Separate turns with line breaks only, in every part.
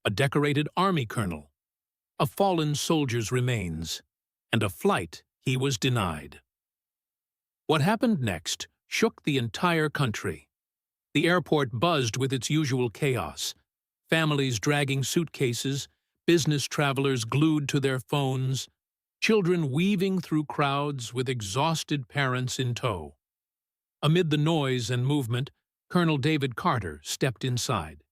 a decorated army colonel, a fallen soldier's remains, and a flight he was denied. What happened next shook the entire country. The airport buzzed with its usual chaos, families dragging suitcases, business travelers glued to their phones, children weaving through crowds with exhausted parents in tow. Amid the noise and movement, Colonel David Carter stepped inside.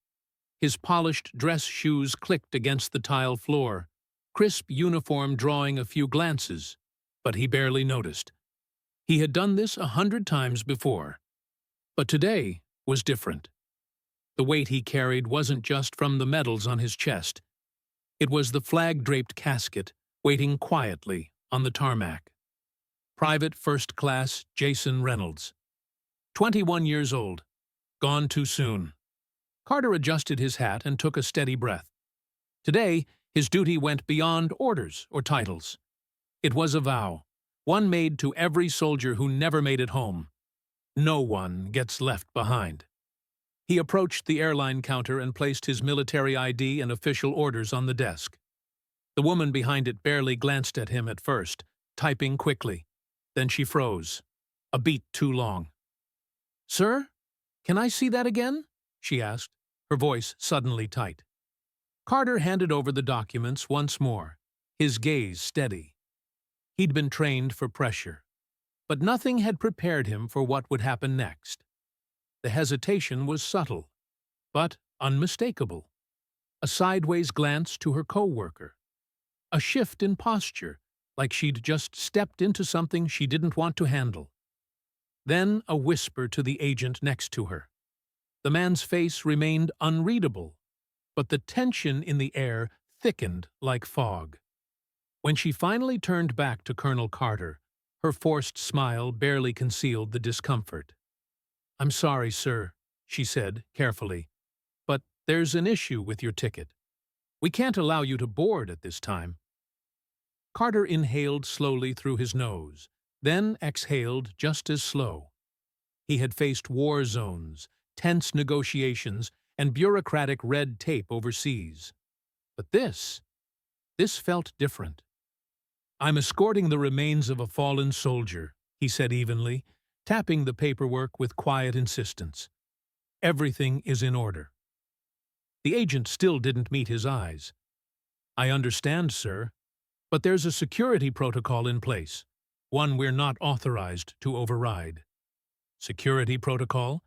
His polished dress shoes clicked against the tile floor, crisp uniform drawing a few glances, but he barely noticed. He had done this 100 times before. But today was different. The weight he carried wasn't just from the medals on his chest. It was the flag-draped casket waiting quietly on the tarmac. Private First Class Jason Reynolds. 21 years old. Gone too soon. Carter adjusted his hat and took a steady breath. Today, his duty went beyond orders or titles. It was a vow, one made to every soldier who never made it home. No one gets left behind. He approached the airline counter and placed his military ID and official orders on the desk. The woman behind it barely glanced at him at first, typing quickly. Then she froze, a beat too long. "Sir, can I see that again?" she asked, her voice suddenly tight. Carter handed over the documents once more, his gaze steady. He'd been trained for pressure, but nothing had prepared him for what would happen next. The hesitation was subtle, but unmistakable. A sideways glance to her co-worker. A shift in posture, like she'd just stepped into something she didn't want to handle. Then a whisper to the agent next to her. The man's face remained unreadable, but the tension in the air thickened like fog. When she finally turned back to Colonel Carter, her forced smile barely concealed the discomfort. "I'm sorry, sir," she said carefully, "but there's an issue with your ticket. We can't allow you to board at this time." Carter inhaled slowly through his nose, then exhaled just as slow. He had faced war zones, tense negotiations, and bureaucratic red tape overseas. But this felt different. "I'm escorting the remains of a fallen soldier," he said evenly, tapping the paperwork with quiet insistence. "Everything is in order." The agent still didn't meet his eyes. "I understand, sir, but there's a security protocol in place, one we're not authorized to override." "Security protocol?"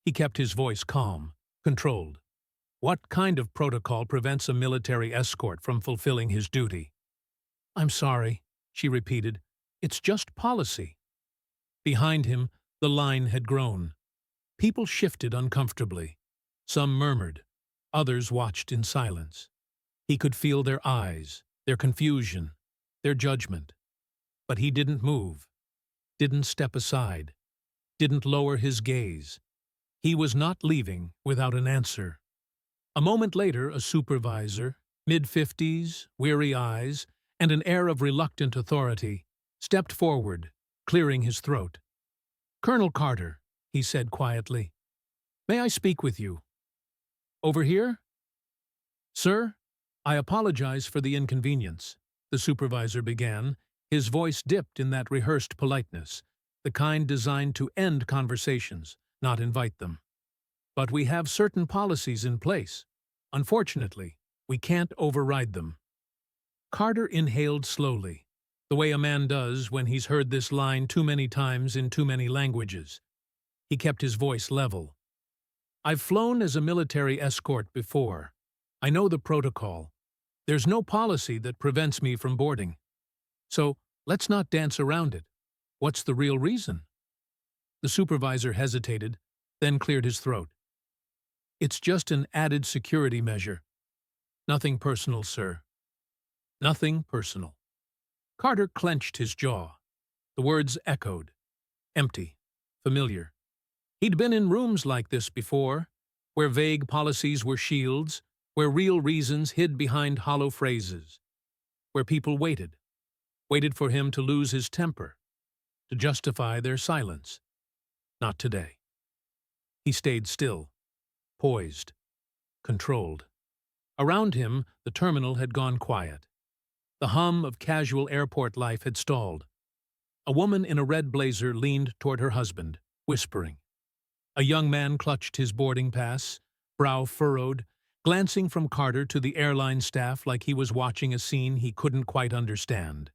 He kept his voice calm, controlled. "What kind of protocol prevents a military escort from fulfilling his duty?" "I'm sorry," she repeated. "It's just policy." Behind him, the line had grown. People shifted uncomfortably. Some murmured. Others watched in silence. He could feel their eyes, their confusion, their judgment. But he didn't move, didn't step aside, didn't lower his gaze. He was not leaving without an answer. A moment later, a supervisor, mid-50s, weary eyes, and an air of reluctant authority, stepped forward, clearing his throat. "Colonel Carter," he said quietly, "may I speak with you?" "Over here?" "Sir, I apologize for the inconvenience," the supervisor began, his voice dipped in that rehearsed politeness, the kind designed to end conversations, not invite them. "But we have certain policies in place. Unfortunately, we can't override them." Carter inhaled slowly, the way a man does when he's heard this line too many times in too many languages. He kept his voice level. "I've flown as a military escort before. I know the protocol. There's no policy that prevents me from boarding. So let's not dance around it. What's the real reason?" The supervisor hesitated, then cleared his throat. "It's just an added security measure. Nothing personal, sir. Nothing personal." Carter clenched his jaw. The words echoed. Empty. Familiar. He'd been in rooms like this before, where vague policies were shields, where real reasons hid behind hollow phrases, where people waited for him to lose his temper, to justify their silence. Not today. He stayed still, poised, controlled. Around him, the terminal had gone quiet. The hum of casual airport life had stalled. A woman in a red blazer leaned toward her husband, whispering. A young man clutched his boarding pass, brow furrowed, glancing from Carter to the airline staff like he was watching a scene he couldn't quite understand.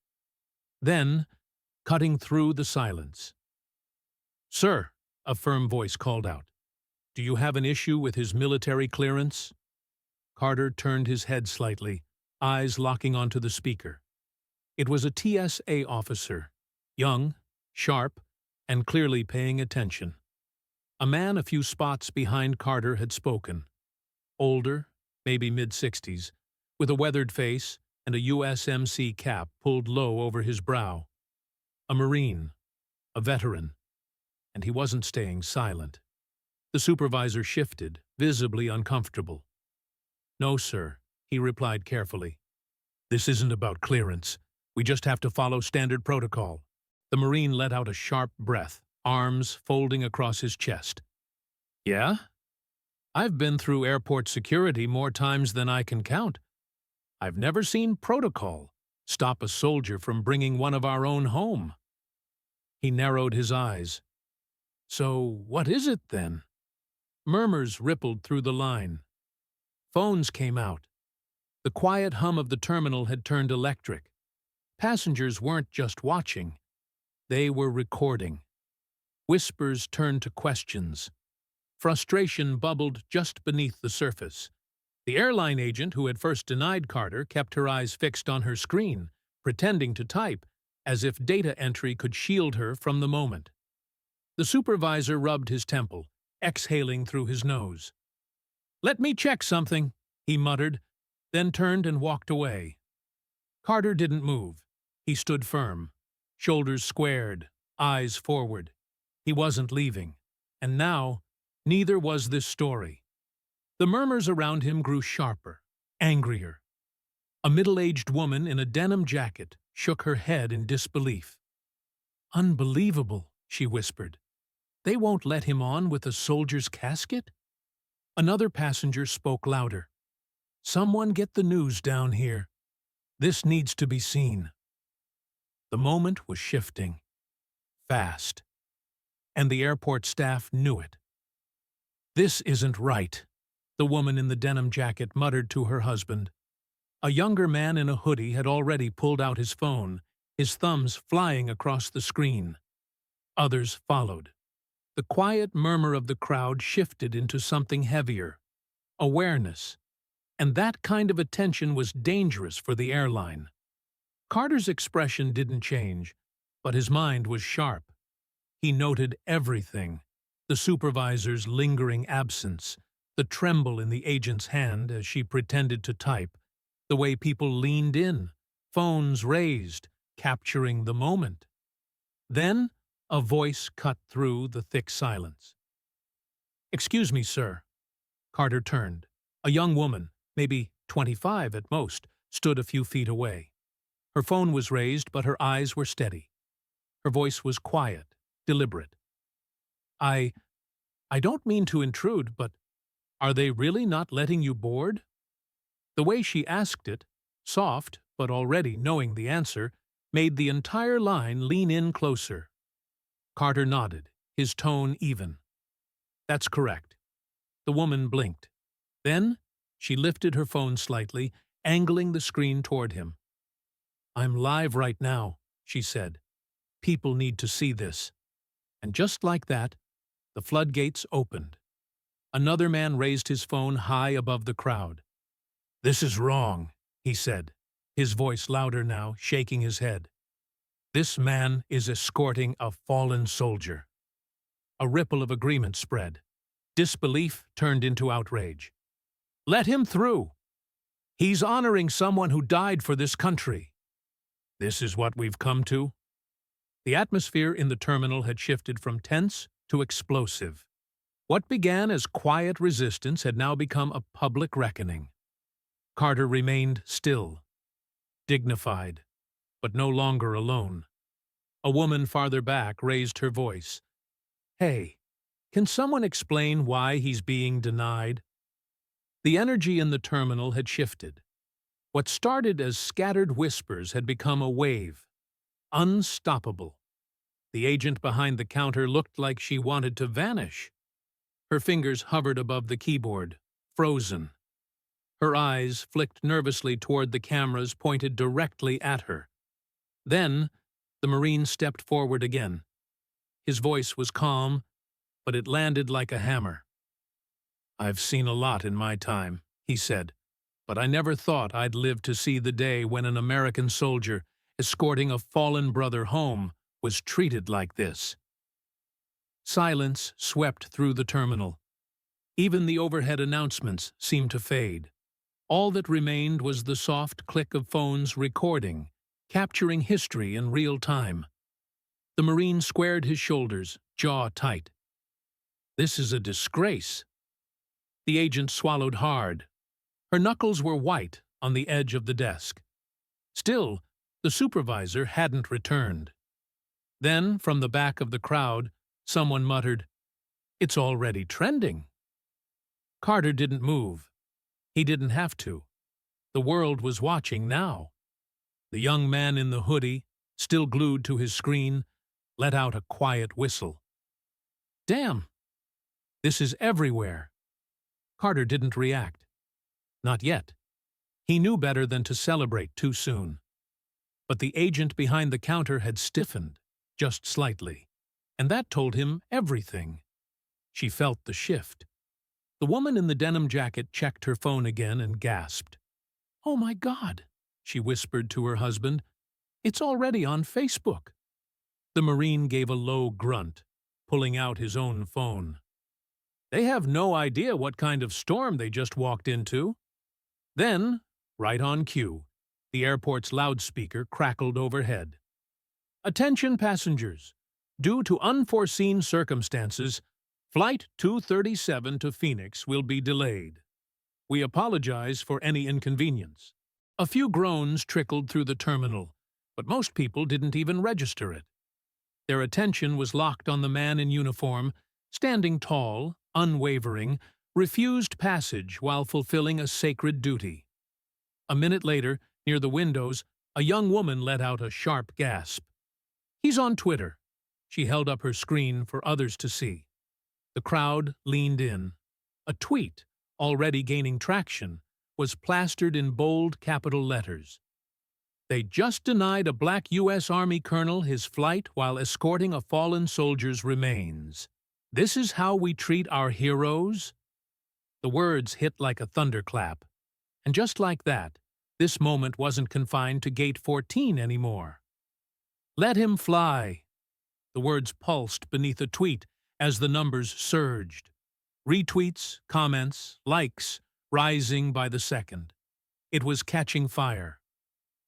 Then, cutting through the silence, "Sir," a firm voice called out, "do you have an issue with his military clearance?" Carter turned his head slightly, eyes locking onto the speaker. It was a TSA officer, young, sharp, and clearly paying attention. A man a few spots behind Carter had spoken. Older, maybe mid-60s, with a weathered face and a USMC cap pulled low over his brow. A Marine, a veteran, and he wasn't staying silent. The supervisor shifted, visibly uncomfortable. "No, sir," he replied carefully. "This isn't about clearance. We just have to follow standard protocol." The Marine let out a sharp breath, arms folding across his chest. "Yeah? I've been through airport security more times than I can count. I've never seen protocol stop a soldier from bringing one of our own home." He narrowed his eyes. "So what is it then?" Murmurs rippled through the line. Phones came out. The quiet hum of the terminal had turned electric. Passengers weren't just watching. They were recording. Whispers turned to questions. Frustration bubbled just beneath the surface. The airline agent who had first denied Carter kept her eyes fixed on her screen, pretending to type, as if data entry could shield her from the moment. The supervisor rubbed his temple, exhaling through his nose. "Let me check something," he muttered, then turned and walked away. Carter didn't move. He stood firm, shoulders squared, eyes forward. He wasn't leaving. And now, neither was this story. The murmurs around him grew sharper, angrier. A middle-aged woman in a denim jacket shook her head in disbelief. "Unbelievable," she whispered. "They won't let him on with a soldier's casket?" Another passenger spoke louder. "Someone get the news down here. This needs to be seen." The moment was shifting. Fast. And the airport staff knew it. "This isn't right," the woman in the denim jacket muttered to her husband. A younger man in a hoodie had already pulled out his phone, his thumbs flying across the screen. Others followed. The quiet murmur of the crowd shifted into something heavier. Awareness. And that kind of attention was dangerous for the airline. Carter's expression didn't change, but his mind was sharp. He noted everything: the supervisor's lingering absence, the tremble in the agent's hand as she pretended to type, the way people leaned in, phones raised, capturing the moment. Then, a voice cut through the thick silence. "Excuse me, sir." Carter turned. A young woman, maybe 25 at most, stood a few feet away. Her phone was raised, but her eyes were steady. Her voice was quiet, deliberate. I don't mean to intrude, but are they really not letting you board?" The way she asked it, soft but already knowing the answer, made the entire line lean in closer. Carter nodded, his tone even. "That's correct." The woman blinked. Then she lifted her phone slightly, angling the screen toward him. "I'm live right now," she said. "People need to see this." And just like that, the floodgates opened. Another man raised his phone high above the crowd. "This is wrong," he said, his voice louder now, shaking his head. "This man is escorting a fallen soldier." A ripple of agreement spread. Disbelief turned into outrage. "Let him through. He's honoring someone who died for this country." This is what we've come to? The atmosphere in the terminal had shifted from tense to explosive. What began as quiet resistance had now become a public reckoning. Carter remained still, dignified, but no longer alone. A woman farther back raised her voice. "Hey, can someone explain why he's being denied?" The energy in the terminal had shifted. What started as scattered whispers had become a wave, unstoppable. The agent behind the counter looked like she wanted to vanish. Her fingers hovered above the keyboard, frozen. Her eyes flicked nervously toward the cameras pointed directly at her. Then, the Marine stepped forward again. His voice was calm, but it landed like a hammer. "I've seen a lot in my time," he said, "but I never thought I'd live to see the day when an American soldier, escorting a fallen brother home, was treated like this." Silence swept through the terminal. Even the overhead announcements seemed to fade. All that remained was the soft click of phones recording, capturing history in real time. The Marine squared his shoulders, jaw tight. "This is a disgrace." The agent swallowed hard. Her knuckles were white on the edge of the desk. Still, the supervisor hadn't returned. Then, from the back of the crowd, someone muttered, "It's already trending." Carter didn't move. He didn't have to. The world was watching now. The young man in the hoodie, still glued to his screen, let out a quiet whistle. "Damn! This is everywhere." Carter didn't react. Not yet. He knew better than to celebrate too soon. But the agent behind the counter had stiffened, just slightly, and that told him everything. She felt the shift. The woman in the denim jacket checked her phone again and gasped. "Oh my God," she whispered to her husband. "It's already on Facebook." The Marine gave a low grunt, pulling out his own phone. They have no idea what kind of storm they just walked into. Then, right on cue, the airport's loudspeaker crackled overhead. "Attention passengers! Due to unforeseen circumstances, Flight 237 to Phoenix will be delayed. We apologize for any inconvenience." A few groans trickled through the terminal, but most people didn't even register it. Their attention was locked on the man in uniform, standing tall, unwavering, refused passage while fulfilling a sacred duty. A minute later, near the windows, a young woman let out a sharp gasp. "He's on Twitter." She held up her screen for others to see. The crowd leaned in. A tweet, already gaining traction, was plastered in bold capital letters. "They just denied a black U.S. Army colonel his flight while escorting a fallen soldier's remains. This is how we treat our heroes?" The words hit like a thunderclap. And just like that, this moment wasn't confined to Gate 14 anymore. "Let him fly." The words pulsed beneath a tweet as the numbers surged. Retweets, comments, likes, rising by the second. It was catching fire.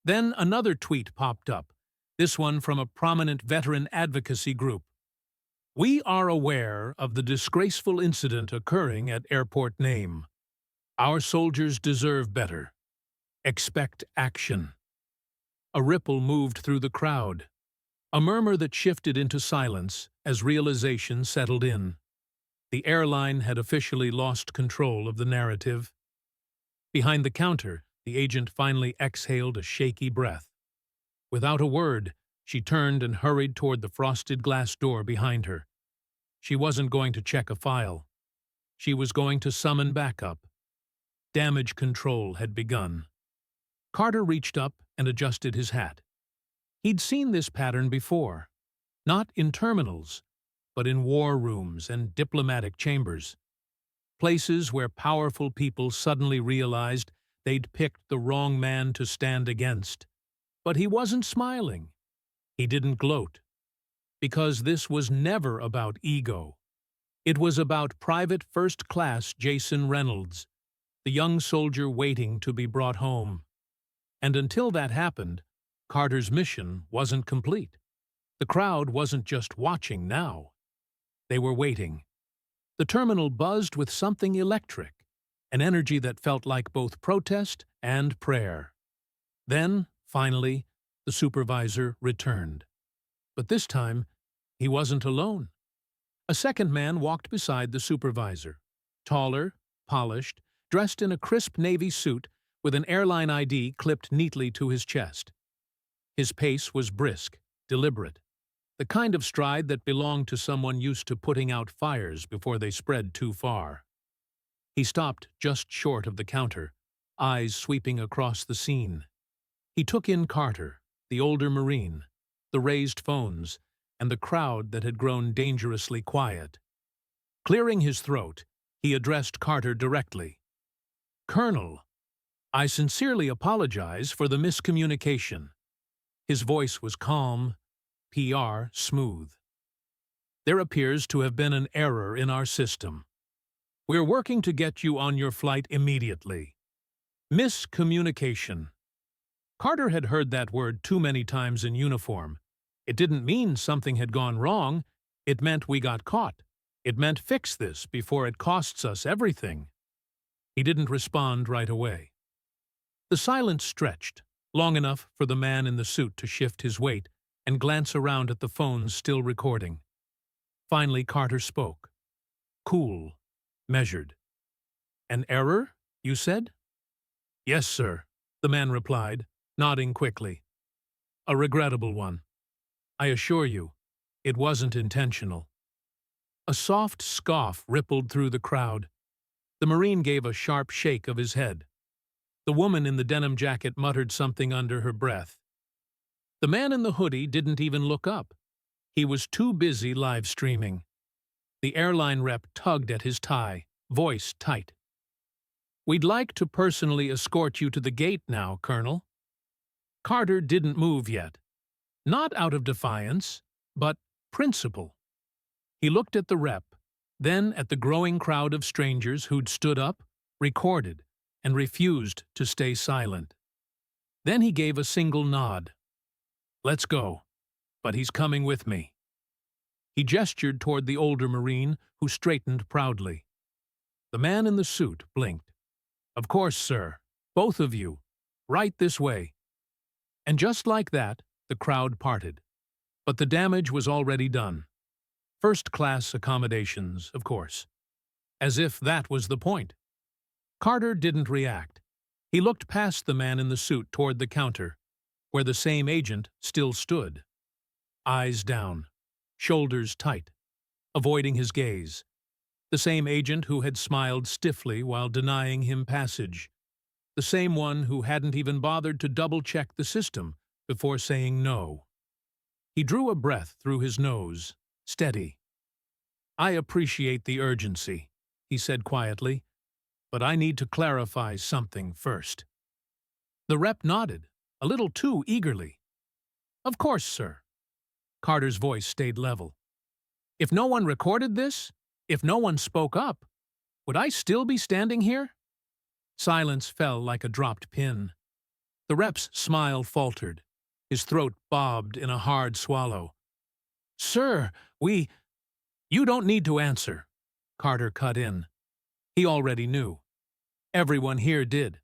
Then another tweet popped up, this one from a prominent veteran advocacy group. "We are aware of the disgraceful incident occurring at Airport Name. Our soldiers deserve better. Expect action." A ripple moved through the crowd, a murmur that shifted into silence as realization settled in. The airline had officially lost control of the narrative. Behind the counter, the agent finally exhaled a shaky breath. Without a word, she turned and hurried toward the frosted glass door behind her. She wasn't going to check a file. She was going to summon backup. Damage control had begun. Carter reached up and adjusted his hat. He'd seen this pattern before, not in terminals, but in war rooms and diplomatic chambers. Places where powerful people suddenly realized they'd picked the wrong man to stand against. But he wasn't smiling. He didn't gloat. Because this was never about ego. It was about Private First Class Jason Reynolds, the young soldier waiting to be brought home. And until that happened, Carter's mission wasn't complete. The crowd wasn't just watching now. They were waiting. The terminal buzzed with something electric, an energy that felt like both protest and prayer. Then, finally, the supervisor returned. But this time, he wasn't alone. A second man walked beside the supervisor, taller, polished, dressed in a crisp navy suit with an airline ID clipped neatly to his chest. His pace was brisk, deliberate, the kind of stride that belonged to someone used to putting out fires before they spread too far. He stopped just short of the counter, eyes sweeping across the scene. He took in Carter, the older Marine, the raised phones, and the crowd that had grown dangerously quiet. Clearing his throat, he addressed Carter directly. "Colonel, I sincerely apologize for the miscommunication." His voice was calm, PR smooth. "There appears to have been an error in our system. We're working to get you on your flight immediately." Miscommunication. Carter had heard that word too many times in uniform. It didn't mean something had gone wrong. It meant we got caught. It meant fix this before it costs us everything. He didn't respond right away. The silence stretched, long enough for the man in the suit to shift his weight and glance around at the phones still recording. Finally, Carter spoke. Cool, measured. "An error, you said?" "Yes, sir," the man replied, nodding quickly. "A regrettable one. I assure you, it wasn't intentional." A soft scoff rippled through the crowd. The Marine gave a sharp shake of his head. The woman in the denim jacket muttered something under her breath. The man in the hoodie didn't even look up. He was too busy live streaming. The airline rep tugged at his tie, voice tight. "We'd like to personally escort you to the gate now, Colonel." Carter didn't move yet. Not out of defiance, but principle. He looked at the rep, then at the growing crowd of strangers who'd stood up, recorded, and refused to stay silent. Then he gave a single nod. "Let's go, but he's coming with me." He gestured toward the older Marine, who straightened proudly. The man in the suit blinked. "Of course, sir. Both of you. Right this way." And just like that, the crowd parted. But the damage was already done. First-class accommodations, of course. As if that was the point. Carter didn't react. He looked past the man in the suit toward the counter, where the same agent still stood. Eyes down, shoulders tight, avoiding his gaze. The same agent who had smiled stiffly while denying him passage. The same one who hadn't even bothered to double-check the system before saying no. He drew a breath through his nose, steady. "I appreciate the urgency," he said quietly, "but I need to clarify something first." The rep nodded, a little too eagerly. "Of course, sir." Carter's voice stayed level. "If no one recorded this, if no one spoke up, would I still be standing here?" Silence fell like a dropped pin. The rep's smile faltered. His throat bobbed in a hard swallow. "Sir, You don't need to answer," Carter cut in. He already knew. Everyone here did.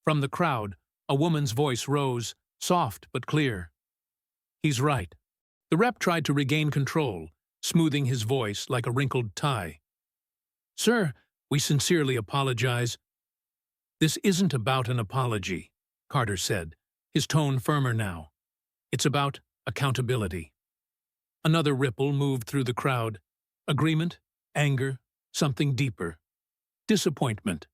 From the crowd, a woman's voice rose, soft but clear. "He's right." The rep tried to regain control, smoothing his voice like a wrinkled tie. "Sir, we sincerely apologize." "This isn't about an apology," Carter said, his tone firmer now. "It's about accountability." Another ripple moved through the crowd. Agreement, anger, something deeper. Disappointment.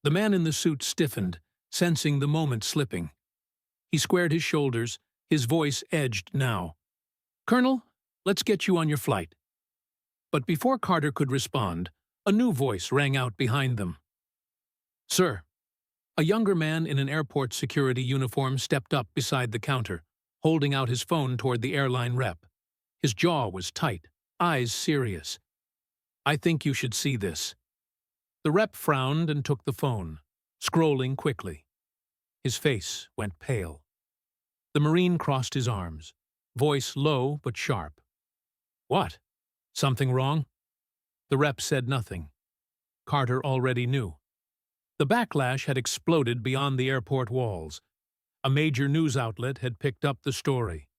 The man in the suit stiffened, sensing the moment slipping. He squared his shoulders, his voice edged now. "Colonel, let's get you on your flight." But before Carter could respond, a new voice rang out behind them. "Sir." A younger man in an airport security uniform stepped up beside the counter, holding out his phone toward the airline rep. His jaw was tight, eyes serious. "I think you should see this." The rep frowned and took the phone, scrolling quickly. His face went pale. The Marine crossed his arms, voice low but sharp. "What? Something wrong?" The rep said nothing. Carter already knew. The backlash had exploded beyond the airport walls. A major news outlet had picked up the story.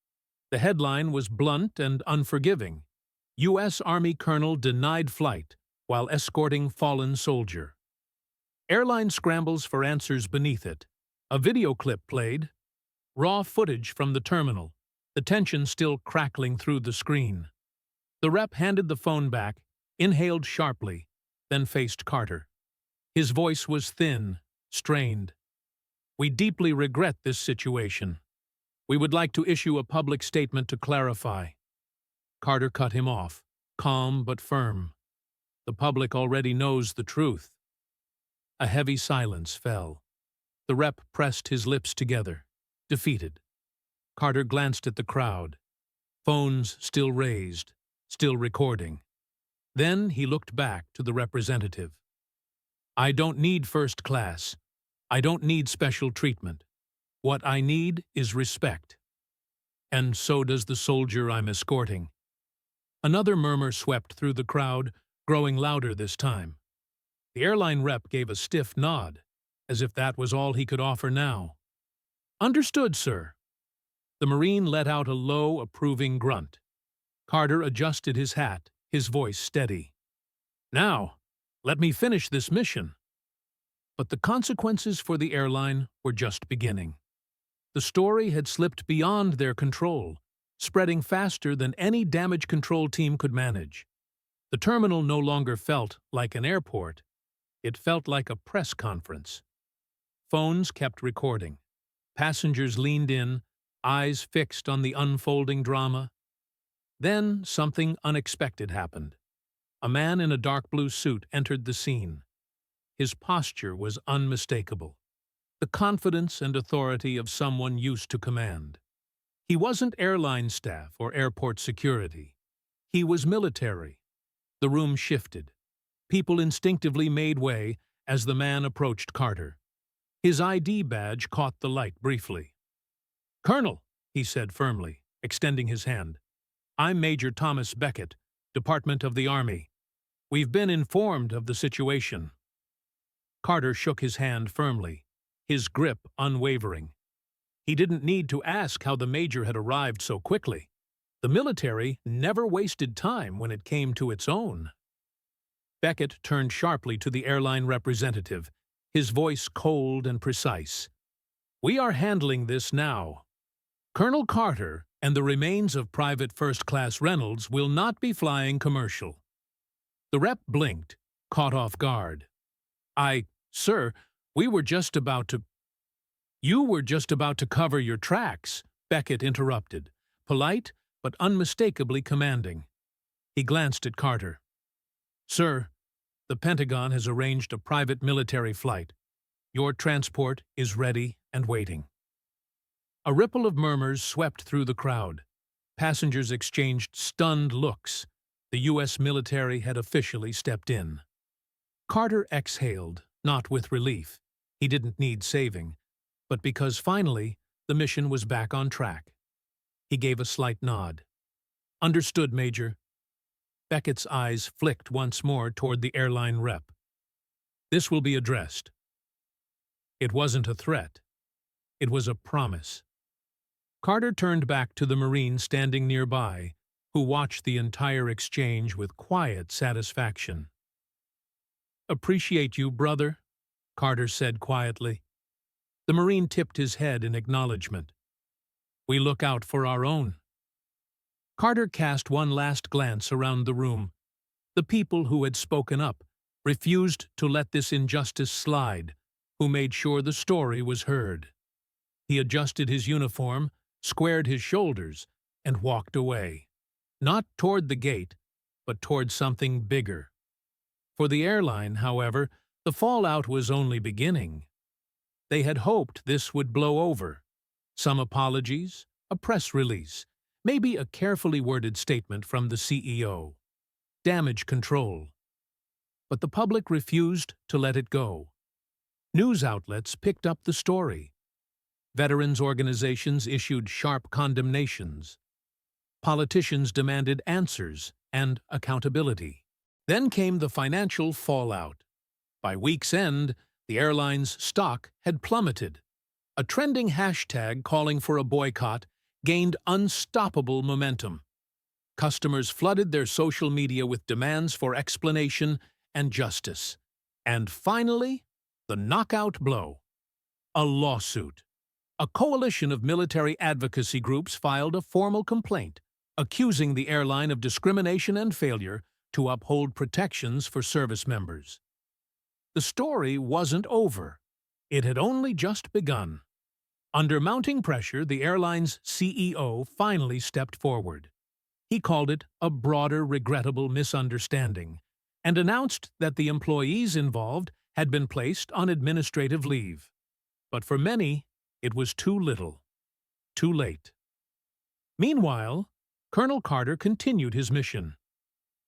The headline was blunt and unforgiving. U.S. Army colonel denied flight while escorting fallen soldier. Airline scrambles for answers beneath it. A video clip played, raw footage from the terminal, the tension still crackling through the screen. The rep handed the phone back, inhaled sharply, then faced Carter. His voice was thin, strained. "We deeply regret this situation. We would like to issue a public statement to clarify." Carter cut him off, calm but firm. "The public already knows the truth." A heavy silence fell. The rep pressed his lips together, defeated. Carter glanced at the crowd. Phones still raised, still recording. Then he looked back to the representative. "I don't need first class. I don't need special treatment. What I need is respect. And so does the soldier I'm escorting." Another murmur swept through the crowd, growing louder this time. The airline rep gave a stiff nod, as if that was all he could offer now. "Understood, sir." The Marine let out a low, approving grunt. Carter adjusted his hat, his voice steady. "Now, let me finish this mission." But the consequences for the airline were just beginning. The story had slipped beyond their control, spreading faster than any damage control team could manage. The terminal no longer felt like an airport. It felt like a press conference. Phones kept recording. Passengers leaned in, eyes fixed on the unfolding drama. Then something unexpected happened. A man in a dark blue suit entered the scene. His posture was unmistakable, the confidence and authority of someone used to command. He wasn't airline staff or airport security. He was military. The room shifted. People instinctively made way as the man approached Carter. His ID badge caught the light briefly. "Colonel," he said firmly, extending his hand. "I'm Major Thomas Beckett, Department of the Army. We've been informed of the situation." Carter shook his hand firmly, his grip unwavering. He didn't need to ask how the major had arrived so quickly. The military never wasted time when it came to its own. Beckett turned sharply to the airline representative, his voice cold and precise. "We are handling this now. Colonel Carter and the remains of Private First Class Reynolds will not be flying commercial." The rep blinked, caught off guard. Sir, we were just about to—" "You were just about to cover your tracks," Beckett interrupted, polite but unmistakably commanding. He glanced at Carter. "Sir, the Pentagon has arranged a private military flight. Your transport is ready and waiting." A ripple of murmurs swept through the crowd. Passengers exchanged stunned looks. The U.S. military had officially stepped in. Carter exhaled, not with relief. He didn't need saving, but because finally the mission was back on track. He gave a slight nod. "Understood, Major." Beckett's eyes flicked once more toward the airline rep. "This will be addressed." It wasn't a threat. It was a promise. Carter turned back to the Marine standing nearby, who watched the entire exchange with quiet satisfaction. "Appreciate you, brother," Carter said quietly. The Marine tipped his head in acknowledgement. "We look out for our own." Carter cast one last glance around the room. The people who had spoken up refused to let this injustice slide, who made sure the story was heard. He adjusted his uniform, squared his shoulders, and walked away. Not toward the gate, but toward something bigger. For the airline, however, the fallout was only beginning. They had hoped this would blow over. Some apologies, a press release, maybe a carefully worded statement from the CEO. Damage control. But the public refused to let it go. News outlets picked up the story. Veterans organizations issued sharp condemnations. Politicians demanded answers and accountability. Then came the financial fallout. By week's end, the airline's stock had plummeted. A trending hashtag calling for a boycott gained unstoppable momentum. Customers flooded their social media with demands for explanation and justice. And finally, The knockout blow. A lawsuit. A coalition of military advocacy groups filed a formal complaint, accusing the airline of discrimination and failure to uphold protections for service members. The story wasn't over. It had only just begun. Under mounting pressure, the airline's CEO finally stepped forward. He called it a broader, regrettable misunderstanding and announced that the employees involved had been placed on administrative leave. But for many, it was too little, too late. Meanwhile, Colonel Carter continued his mission.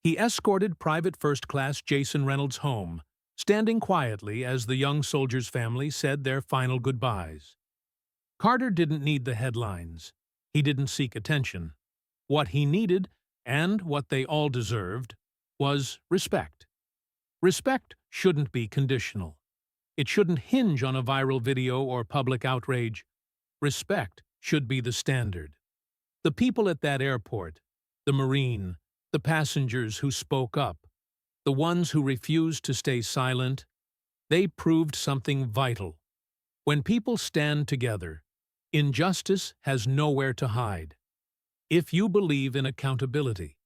He escorted Private First Class Jason Reynolds home, standing quietly as the young soldier's family said their final goodbyes. Carter didn't need the headlines. He didn't seek attention. What he needed, and what they all deserved, was respect. Respect shouldn't be conditional. It shouldn't hinge on a viral video or public outrage. Respect should be the standard. The people at that airport, the Marine, the passengers who spoke up, the ones who refused to stay silent, they proved something vital. When people stand together, injustice has nowhere to hide. If you believe in accountability,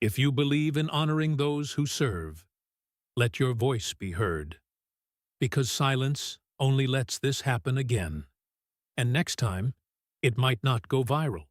if you believe in honoring those who serve, let your voice be heard. Because silence only lets this happen again. And next time, it might not go viral.